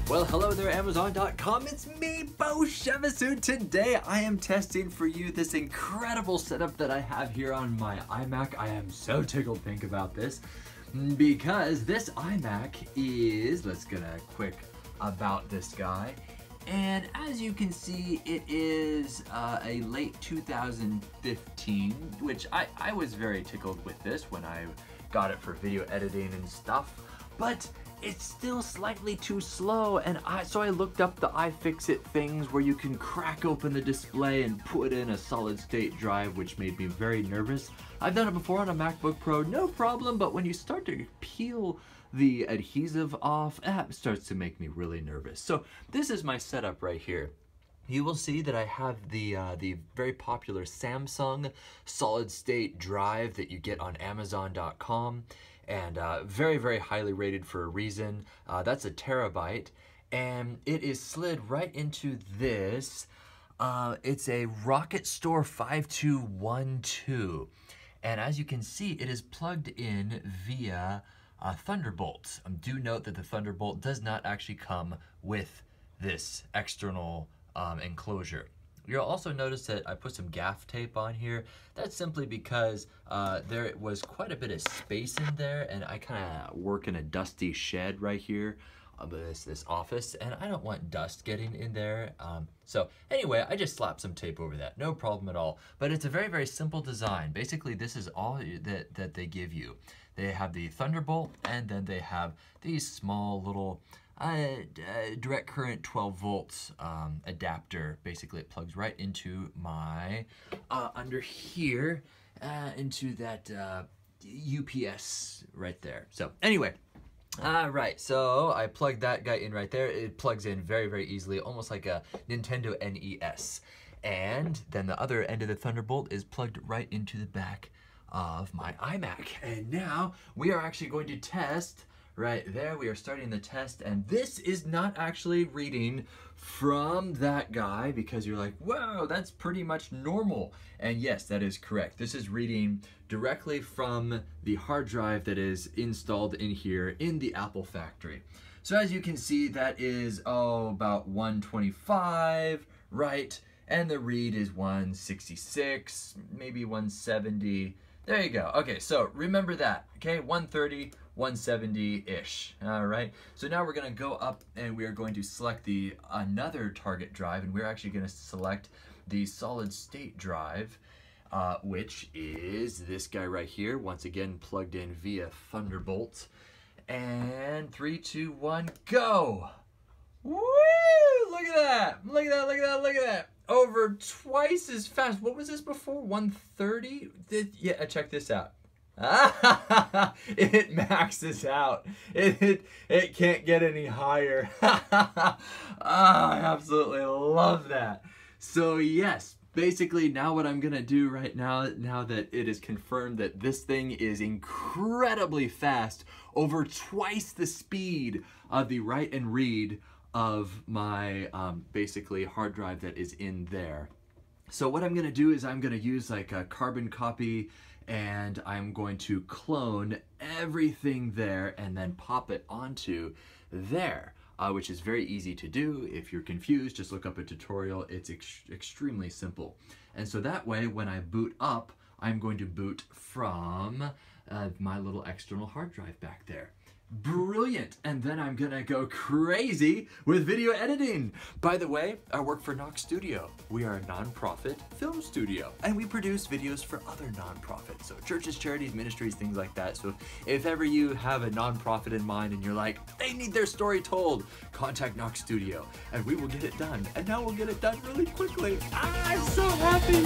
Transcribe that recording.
Well, hello there, Amazon.com. It's me, Beau. Today I am testing for you this incredible setup that I have here on my iMac. I am so tickled pink about this because this iMac is, let's get a quick about this guy. And as you can see, it is a late 2015, which I was very tickled with this when I got it for video editing and stuff, but it's still slightly too slow, and so I looked up the iFixit things where you can crack open the display and put in a solid state drive, which made me very nervous. I've done it before on a MacBook Pro, no problem, but when you start to peel the adhesive off, that starts to make me really nervous. So this is my setup right here. You will see that I have the very popular Samsung solid state drive that you get on Amazon.com, and very, very highly rated for a reason. That's a terabyte, and it is slid right into this. It's a RocketStor 5212, and as you can see, it is plugged in via Thunderbolt. Do note that the Thunderbolt does not actually come with this external enclosure. You'll also notice that I put some gaff tape on here. That's simply because there was quite a bit of space in there, and I kind of work in a dusty shed right here, this office, and I don't want dust getting in there. So anyway, I just slapped some tape over that, no problem at all. But it's a very, very simple design. Basically, this is all that they give you. They have the Thunderbolt, and then they have these small little direct current 12 volts adapter. Basically, it plugs right into my under here into that UPS right there. So anyway, right, so I plugged that guy in right there. It plugs in very, very easily, almost like a Nintendo NES. And then the other end of the Thunderbolt is plugged right into the back of my iMac. And now we are actually going to test. Right there, we are starting the test, and this is not actually reading from that guy, because you're like, whoa, that's pretty much normal. And yes, that is correct. This is reading directly from the hard drive that is installed in here in the Apple factory. So as you can see, that is, about 125, right? And the read is 166, maybe 170. There you go. Okay, so remember that, okay? 130, 170-ish, all right? So now we're gonna go up and we are going to select another target drive, and we're actually gonna select the solid state drive, which is this guy right here, once again plugged in via Thunderbolt. And 3, 2, 1, go! Woo! Look at that! Look at that, look at that, look at that! Over twice as fast. What was this before? 130? Yeah, check this out. It maxes out. It can't get any higher. I absolutely love that. So yes, basically now what I'm gonna do right now that it is confirmed that this thing is incredibly fast, over twice the speed of the write and read of my basically hard drive that is in there. So what I'm gonna do is I'm gonna use like a carbon copy, and I'm going to clone everything there and then pop it onto there, which is very easy to do. If you're confused, just look up a tutorial. It's extremely simple. And so that way, when I boot up, I'm going to boot from my little external hard drive back there. Brilliant. And then I'm gonna go crazy with video editing. By the way, I work for Knox Studio. We are a non-profit film studio, and we produce videos for other non-profits, so churches, charities, ministries, things like that. So if ever you have a non-profit in mind and you're like, they need their story told, contact Knox Studio and we will get it done. And now we'll get it done really quickly. I'm so happy.